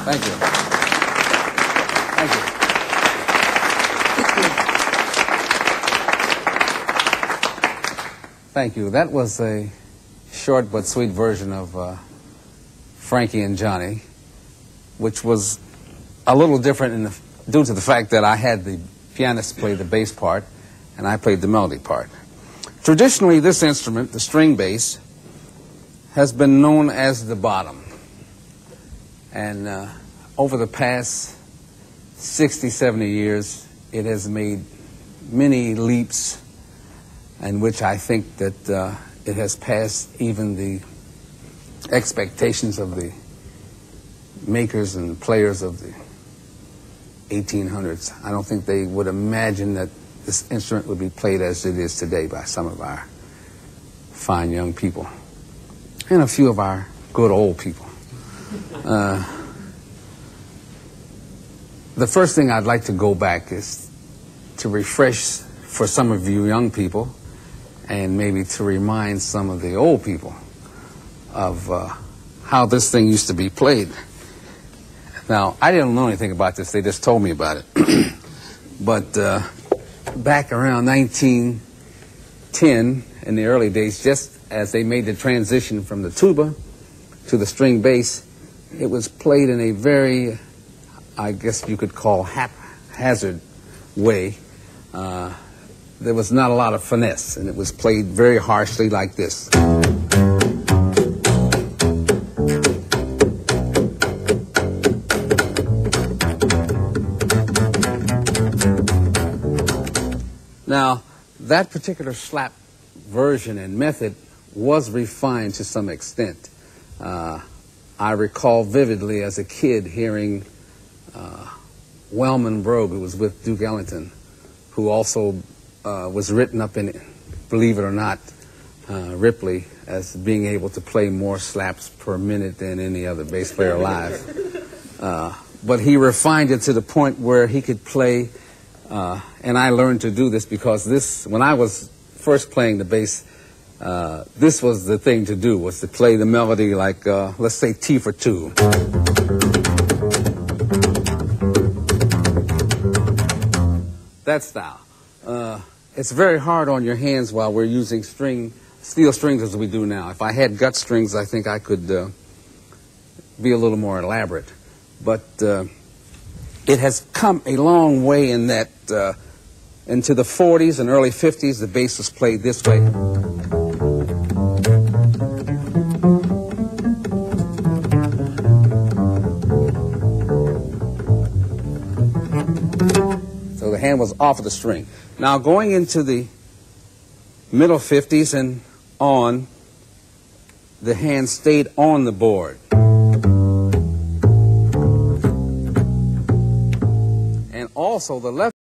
Thank you. Thank you. Thank you. That was a short but sweet version of Frankie and Johnny, which was a little different due to the fact that I had the pianist play the bass part and I played the melody part. Traditionally, this instrument, the string bass, has been known as the bottom. And over the past 60, 70 years, it has made many leaps in which I think that it has passed even the expectations of the makers and players of the 1800s. I don't think they would imagine that this instrument would be played as it is today by some of our fine young people and a few of our good old people. The first thing I'd like to go back is to refresh for some of you young people and maybe to remind some of the old people of how this thing used to be played. Now, I didn't know anything about this. They just told me about it. But back around 1910, in the early days, just as they made the transition from the tuba to the string bass, it was played in a very, I guess you could call, haphazard way. There was not a lot of finesse, and it was played very harshly like this. Now, that particular slap version and method was refined to some extent. I recall vividly as a kid hearing Wellman Brogue, who was with Duke Ellington, who also was written up in, believe it or not, Ripley, as being able to play more slaps per minute than any other bass player alive. But he refined it to the point where he could play, and I learned to do this because when I was first playing the bass, this was the thing to do, was to play the melody like, let's say, T for 2. That style. It's very hard on your hands while we're using steel strings as we do now. If I had gut strings, I think I could be a little more elaborate. But it has come a long way in that into the 40s and early 50s, the bass was played this way. So the hand was off of the string. Now going into the middle 50s and on, the hand stayed on the board. And also the left